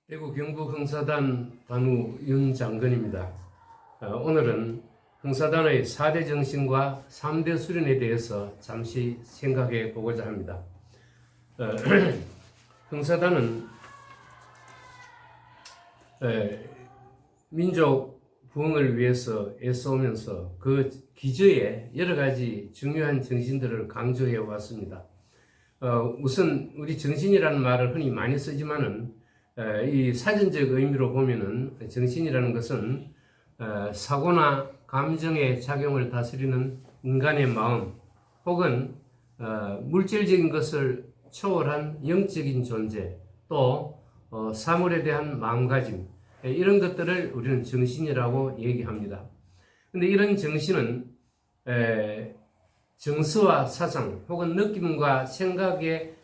대구 경북 흥사단 단우 윤 장건입니다. 오늘은 흥사단의 4대 정신과 3대 수련에 대해서 잠시 생각해 보고자 합니다. 흥사단은 민족 부흥을 위해서 애써오면서 그 기저에 여러 가지 중요한 정신들을 강조해 왔습니다. 우선 우리 정신이라는 말을 흔히 많이 쓰지만은 이 사전적 의미로 보면은 정신이라는 것은 사고나 감정의 작용을 다스리는 인간의 마음 혹은 물질적인 것을 초월한 영적인 존재 또 사물에 대한 마음가짐 이런 것들을 우리는 정신이라고 얘기합니다. 근데 이런 정신은 정서와 사상 혹은 느낌과 생각의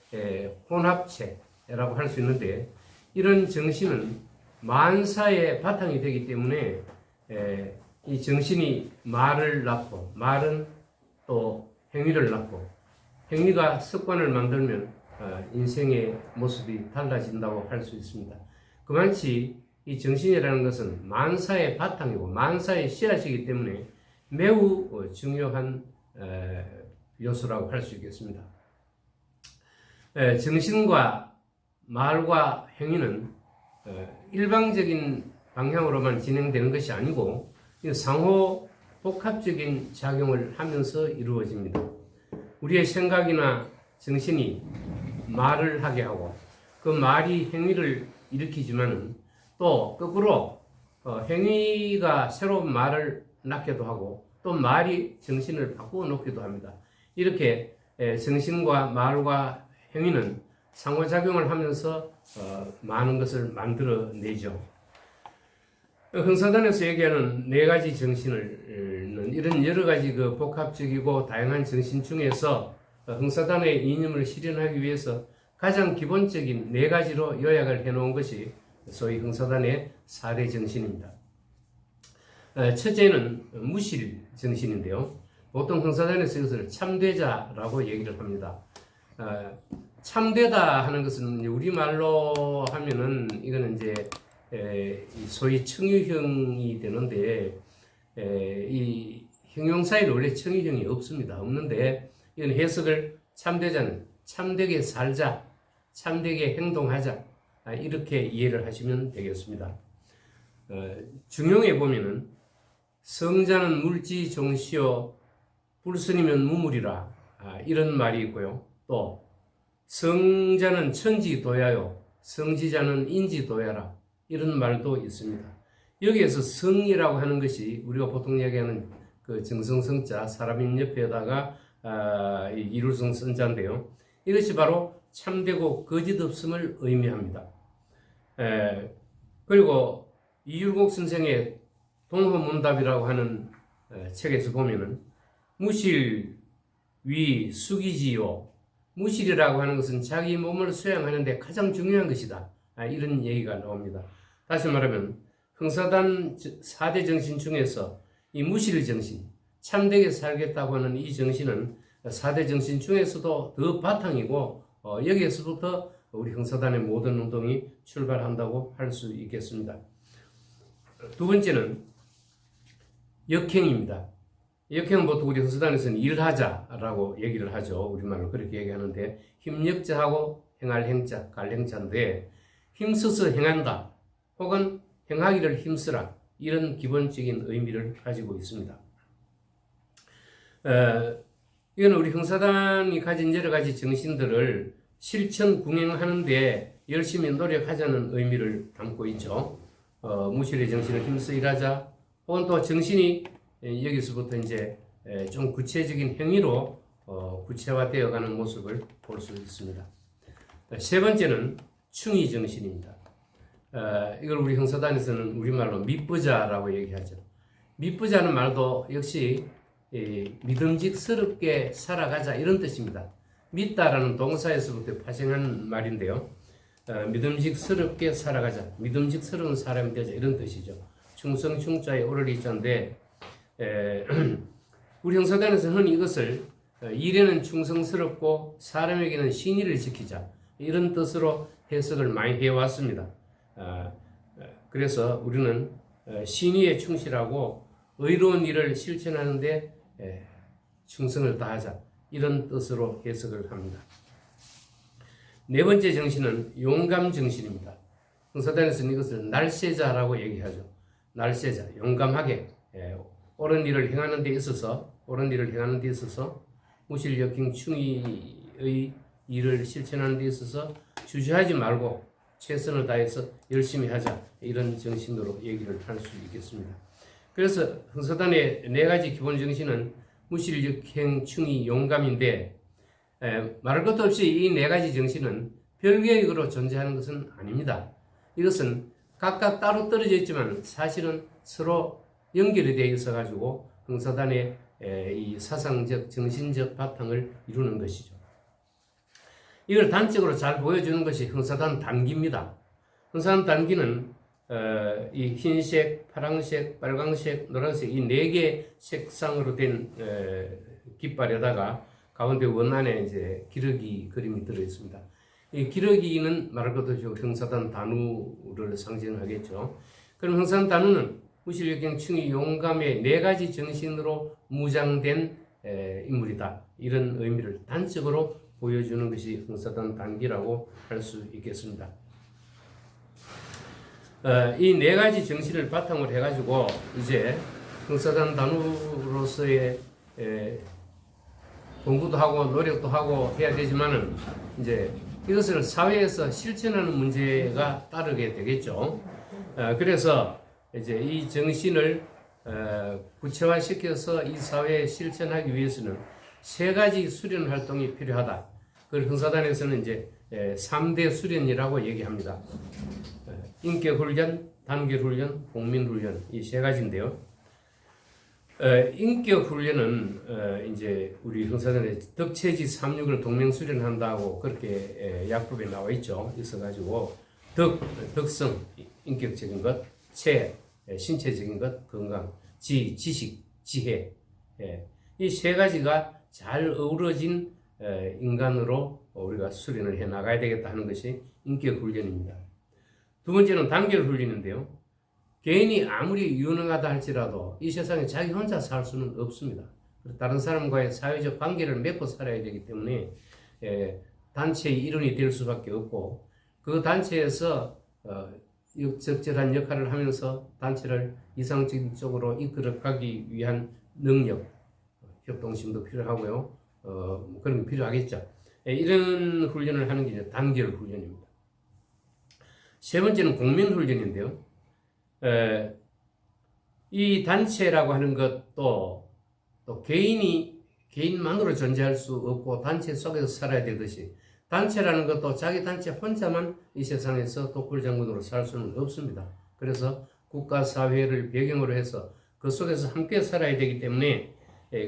혼합체라고 할 수 있는데 이런 정신은 만사의 바탕이 되기 때문에 이 정신이 말을 낳고 말은 또 행위를 낳고 행위가 습관을 만들면 인생의 모습이 달라진다고 할 수 있습니다. 그만치 이 정신이라는 것은 만사의 바탕이고 만사의 씨앗이기 때문에 매우 중요한 요소라고 할 수 있겠습니다. 정신과 말과 행위는 일방적인 방향으로만 진행되는 것이 아니고 상호 복합적인 작용을 하면서 이루어집니다. 우리의 생각이나 정신이 말을 하게 하고 그 말이 행위를 일으키지만은 또 거꾸로 행위가 새로운 말을 낳기도 하고 또 말이 정신을 바꾸어 놓기도 합니다. 이렇게 정신과 말과 행위는 상호작용을 하면서 많은 것을 만들어내죠. 흥사단에서 얘기하는 네 가지 정신을 이런 여러 가지 그 복합적이고 다양한 정신 중에서 흥사단의 이념을 실현하기 위해서 가장 기본적인 네 가지로 요약을 해놓은 것이 소위 흥사단의 4대 정신입니다. 첫째는 무실 정신인데요. 보통 흥사단에서 이것을 참되자라고 얘기를 합니다. 참되다 하는 것은 우리말로 하면은 이거는 이제 소위 청유형이 되는데 이 형용사에는 원래 청유형이 없습니다. 없는데 이건 해석을 참되자는 참되게 살자, 참되게 행동하자 이렇게 이해를 하시면 되겠습니다. 중용에 보면은 성자는 물지 종시요 불선이면 무물이라 이런 말이 있고요. 또 성자는 천지도야요 성지자는 인지도야라 이런 말도 있습니다. 여기에서 성이라고 하는 것이 우리가 보통 얘기하는 그 정성성자 사람인 옆에다가 이룰성 선자인데요. 이것이 바로 참되고 거짓없음을 의미합니다. 그리고 이율곡 선생의 동호문답이라고 하는 책에서 보면은 무실 위 숙이지요 무실이라고 하는 것은 자기 몸을 수양하는데 가장 중요한 것이다. 이런 얘기가 나옵니다. 다시 말하면 흥사단 4대 정신 중에서 이 무실 정신, 참되게 살겠다고 하는 이 정신은 4대 정신 중에서도 더 바탕이고 여기에서부터 우리 흥사단의 모든 운동이 출발한다고 할 수 있겠습니다. 두 번째는 역행입니다. 역행은 보통 우리 흥사단에서는 일하자라고 얘기를 하죠. 우리말로 그렇게 얘기하는데 힘역자하고 행할 행자, 갈 행자인데 힘써서 행한다 혹은 행하기를 힘쓰라 이런 기본적인 의미를 가지고 있습니다. 이건 우리 흥사단이 가진 여러 가지 정신들을 실천 궁행하는 데 열심히 노력하자는 의미를 담고 있죠. 무실의 정신을 힘써 일하자 혹은 또 정신이 여기서부터 이제 좀 구체적인 행위로 구체화되어가는 모습을 볼 수 있습니다. 세 번째는 충의 정신입니다. 이걸 우리 흥사단에서는 우리말로 믿부자라고 얘기하죠. 믿부자는 말도 역시 믿음직스럽게 살아가자 이런 뜻입니다. 믿다라는 동사에서부터 파생한 말인데요. 믿음직스럽게 살아가자, 믿음직스러운 사람이 되자 이런 뜻이죠. 충성 충자에 오를 이자인데 우리 흥사단에서 흔히 이것을 일에는 충성스럽고 사람에게는 신의를 지키자 이런 뜻으로 해석을 많이 해왔습니다. 그래서 우리는 신의에 충실하고 의로운 일을 실천하는데 충성을 다하자, 이런 뜻으로 해석을 합니다. 네 번째 정신은 용감 정신입니다. 흥사단에서는 이것을 날세자라고 얘기하죠. 날세자, 용감하게 옳은 일을 행하는 데 있어서 무실역행 충의의 일을 실천하는 데 있어서 주저하지 말고 최선을 다해서 열심히 하자, 이런 정신으로 얘기를 할 수 있겠습니다. 그래서 흥사단의 네 가지 기본 정신은 무실역행 충의 용감인데, 말할 것도 없이 이 네 가지 정신은 별개로 존재하는 것은 아닙니다. 이것은 각각 따로 떨어져 있지만 사실은 서로 연결이 되어 있어 가지고 흥사단의 이 사상적 정신적 바탕을 이루는 것이죠. 이걸 단적으로 잘 보여주는 것이 흥사단 단기입니다. 흥사단 단기는 이 흰색, 파란색, 빨간색, 노란색 이 네 개 색상으로 된 깃발에다가 가운데 원안에 이제 기러기 그림이 들어 있습니다. 이 기러기는 말할 것도 없이 흥사단 단우를 상징하겠죠. 그럼 흥사단 단우는 무실역행 충의 용감의 네 가지 정신으로 무장된 인물이다, 이런 의미를 단적으로 보여주는 것이 흥사단 단기라고 할 수 있겠습니다. 이 네 가지 정신을 바탕으로 해가지고 이제 흥사단 단우로서의 공부도 하고 노력도 하고 해야 되지만은 이제 이것을 사회에서 실천하는 문제가 따르게 되겠죠. 그래서 이제 이 정신을 구체화시켜서 이 사회에 실천하기 위해서는 세 가지 수련 활동이 필요하다. 그걸 흥사단에서는 이제 3대 수련이라고 얘기합니다. 인격훈련, 단결훈련, 공민훈련, 이 세 가지인데요. 인격훈련은 이제 우리 흥사단에 덕체지 3육을 동맹수련한다고 그렇게 약법에 나와 있어가지고 덕성, 인격적인 것, 체, 신체적인 것, 건강, 지식, 지혜, 이 세 가지가 잘 어우러진 인간으로 우리가 수련을 해 나가야 되겠다 하는 것이 인격훈련입니다. 두 번째는 단결훈련인데요. 개인이 아무리 유능하다 할지라도 이 세상에 자기 혼자 살 수는 없습니다. 다른 사람과의 사회적 관계를 맺고 살아야 되기 때문에 단체의 일원이 될 수밖에 없고, 그 단체에서 적절한 역할을 하면서 단체를 이상적인 쪽으로 이끌어가기 위한 능력, 협동심도 필요하고요. 그런 게 필요하겠죠. 이런 훈련을 하는 게 이제 단결 훈련입니다. 세 번째는 공민훈련인데요. 이 단체라고 하는 것도 또 개인만으로 존재할 수 없고 단체 속에서 살아야 되듯이, 단체라는 것도 자기 단체 혼자만 이 세상에서 독불장군으로 살 수는 없습니다. 그래서 국가 사회를 배경으로 해서 그 속에서 함께 살아야 되기 때문에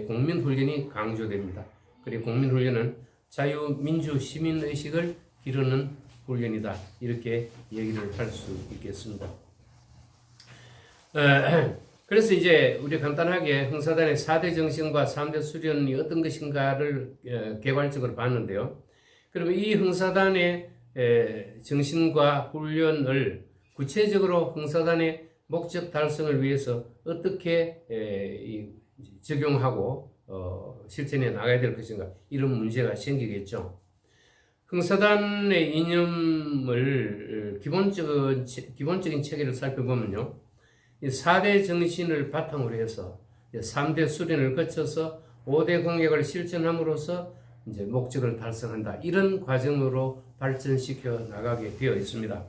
공민훈련이 강조됩니다. 그리고 공민훈련은 자유민주 시민의식을 기르는 훈련이다, 이렇게 얘기를 할 수 있겠습니다. 그래서 이제 우리 간단하게 흥사단의 4대 정신과 3대 수련이 어떤 것인가를 개괄적으로 봤는데요. 그러면 이 흥사단의 정신과 훈련을 구체적으로 흥사단의 목적 달성을 위해서 어떻게 적용하고 실천해 나가야 될 것인가, 이런 문제가 생기겠죠. 흥사단의 이념을 기본적인 체계를 살펴보면요, 이 4대 정신을 바탕으로 해서 3대 수련을 거쳐서 5대 공약을 실천함으로써 이제 목적을 달성한다, 이런 과정으로 발전시켜 나가게 되어 있습니다.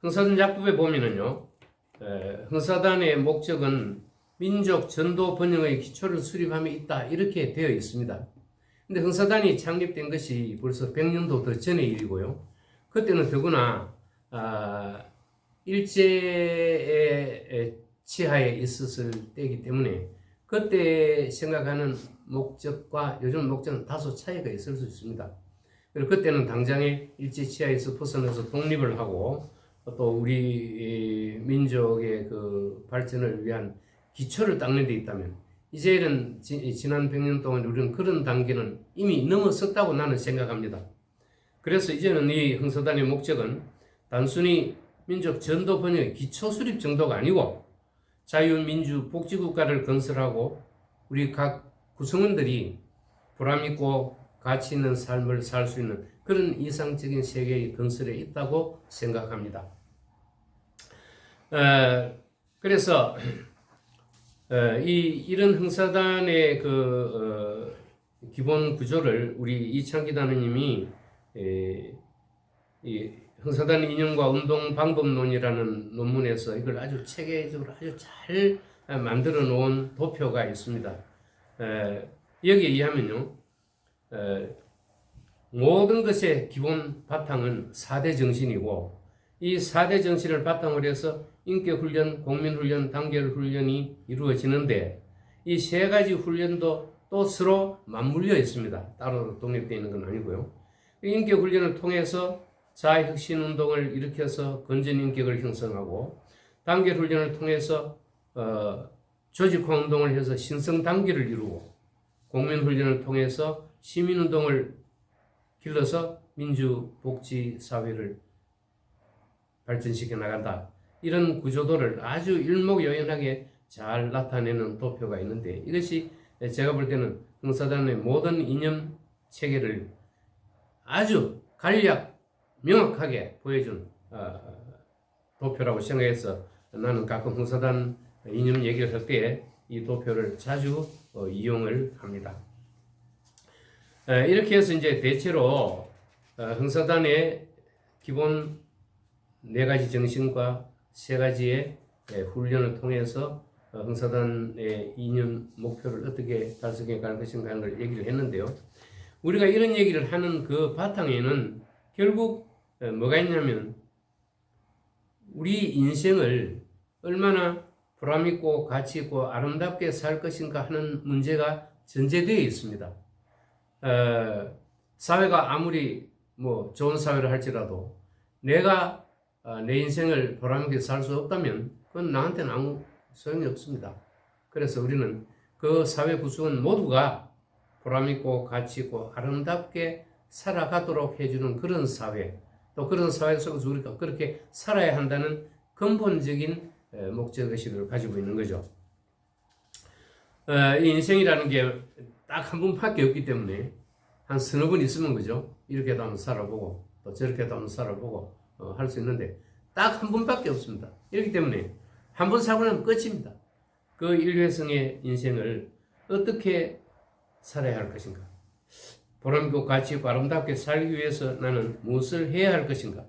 흥사단 약법에 보면은요, 흥사단의 목적은 민족 전도 번영의 기초를 수립함에 있다, 이렇게 되어 있습니다. 근데 흥사단이 창립된 것이 벌써 100년도 더 전의 일이고요. 그때는 더구나 일제의 치하에 있었을 때이기 때문에 그때 생각하는 목적과 요즘 목적은 다소 차이가 있을 수 있습니다. 그리고 그때는 당장에 일제 치하에서 벗어나서 독립을 하고 또 우리 민족의 그 발전을 위한 기초를 닦는 데 있다면, 이제는 지난 100년 동안 우리는 그런 단계는 이미 넘어섰다고 나는 생각합니다. 그래서 이제는 이 흥사단의 목적은 단순히 민족 전도 번영의 기초 수립 정도가 아니고 자유민주 복지국가를 건설하고 우리 각 구성원들이 보람있고 가치 있는 삶을 살 수 있는 그런 이상적인 세계의 건설에 있다고 생각합니다. 그래서 이런 흥사단의 기본 구조를 우리 이창기 단원님이 이 흥사단 이념과 운동 방법론이라는 논문에서 이걸 아주 체계적으로 아주 잘 만들어 놓은 도표가 있습니다. 여기에 의하면요, 모든 것의 기본 바탕은 4대 정신이고, 이 4대 정신을 바탕으로 해서 인격훈련, 국민훈련, 단결훈련이 이루어지는데, 이 세 가지 훈련도 또 서로 맞물려 있습니다. 따로 독립되어 있는 건 아니고요. 인격훈련을 통해서 자아혁신운동을 일으켜서 건전인격을 형성하고, 단결훈련을 통해서 조직화운동을 해서 신성단계를 이루고, 국민훈련을 통해서 시민운동을 길러서 민주복지사회를 발전시켜 나간다. 이런 구조도를 아주 일목요연하게 잘 나타내는 도표가 있는데, 이것이 제가 볼 때는 흥사단의 모든 이념 체계를 아주 간략 명확하게 보여준 도표라고 생각해서 나는 가끔 흥사단 이념 얘기를 할 때 이 도표를 자주 이용을 합니다. 이렇게 해서 이제 대체로 흥사단의 기본 4가지 정신과 3가지의 훈련을 통해서 흥사단의 이념 목표를 어떻게 달성해 갈 것인가 하는 걸 얘기를 했는데요. 우리가 이런 얘기를 하는 그 바탕에는 결국 뭐가 있냐면 우리 인생을 얼마나 보람있고 가치있고 아름답게 살 것인가 하는 문제가 전제되어 있습니다. 사회가 아무리 좋은 사회를 할지라도 내가 내 인생을 보람있게 살 수 없다면 그건 나한테는 아무 소용이 없습니다. 그래서 우리는 그 사회 구성원 모두가 보람있고 가치있고 아름답게 살아가도록 해주는 그런 사회, 또 그런 사회 속에서 우리가 그렇게 살아야 한다는 근본적인 목적의식을 가지고 있는 거죠. 이 인생이라는 게 딱 한 번밖에 없기 때문에 한 서너 번 있으면 그죠? 이렇게도 한번 살아보고 또 저렇게도 한번 살아보고 할 수 있는데 딱 한 번밖에 없습니다. 이렇기 때문에 한 번 사고 나면 끝입니다. 그 일회성의 인생을 어떻게 살아야 할 것인가? 보람있고 가치있고 아름답게 살기 위해서 나는 무엇을 해야 할 것인가?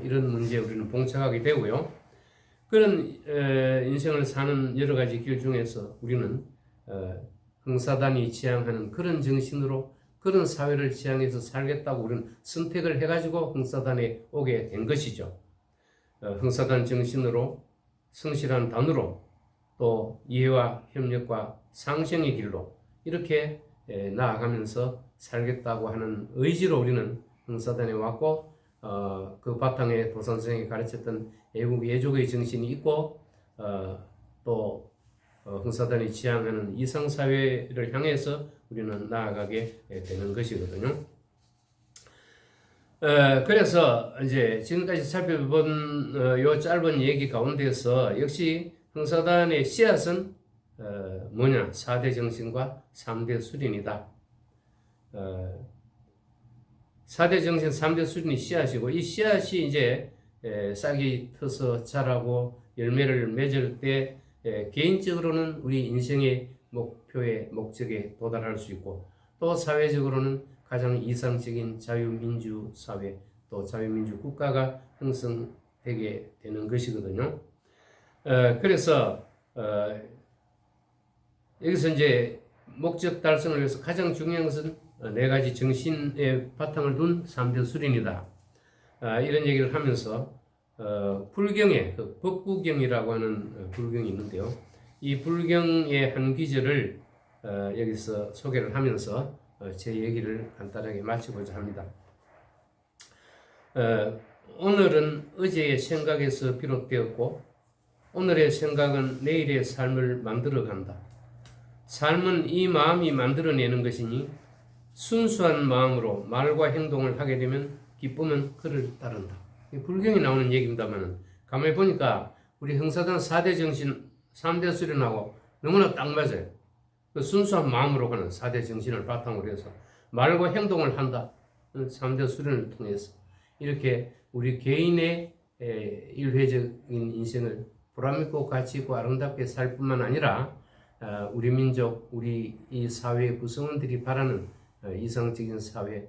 이런 문제에 우리는 봉착하게 되고요. 그런 인생을 사는 여러 가지 길 중에서 우리는 흥사단이 지향하는 그런 정신으로 그런 사회를 지향해서 살겠다고 우리는 선택을 해가지고 흥사단에 오게 된 것이죠. 흥사단 정신으로 성실한 단으로 또 이해와 협력과 상생의 길로 이렇게 나아가면서 살겠다고 하는 의지로 우리는 흥사단에 왔고 그 바탕에 도선생이 가르쳤던 애국 애족의 정신이 있고 또 흥사단이 지향하는 이상사회를 향해서 우리는 나아가게 되는 것이거든요. 그래서 이제 지금까지 살펴본 요 짧은 얘기 가운데서 역시 흥사단의 씨앗은 뭐냐? 4대 정신과 3대 수린이다. 4대 정신, 3대 수린이 씨앗이고 이 씨앗이 이제 싹이 터서 자라고 열매를 맺을 때 개인적으로는 우리 인생의 목표의 목적에 도달할 수 있고 또 사회적으로는 가장 이상적인 자유민주 사회 또 자유민주 국가가 형성되게 되는 것이거든요. 그래서 여기서 이제 목적 달성을 위해서 가장 중요한 것은 4가지 정신의 바탕을 둔 3대 수린이다. 이런 얘기를 하면서 불경에 법구경이라고 하는 불경이 있는데요. 이 불경의 한 귀절을 여기서 소개를 하면서 제 얘기를 간단하게 마치고자 합니다. 오늘은 어제의 생각에서 비롯되었고 오늘의 생각은 내일의 삶을 만들어간다. 삶은 이 마음이 만들어내는 것이니 순수한 마음으로 말과 행동을 하게 되면 기쁨은 그를 따른다. 불경에 나오는 얘기입니다만 가만히 보니까 우리 형사단 4대 정신 3대 수련하고 너무나 딱 맞아요. 그 순수한 마음으로 가는 4대 정신을 바탕으로 해서 말과 행동을 한다. 3대 수련을 통해서 이렇게 우리 개인의 일회적인 인생을 보람있고 가치있고 아름답게 살 뿐만 아니라 우리 민족, 우리 이 사회 구성원들이 바라는 이상적인 사회,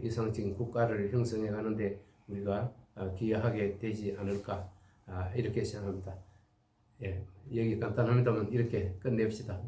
이상적인 국가를 형성해 가는데 우리가 기여하게 되지 않을까 이렇게 생각합니다. 여기 간단합니다만 이렇게 끝냅시다.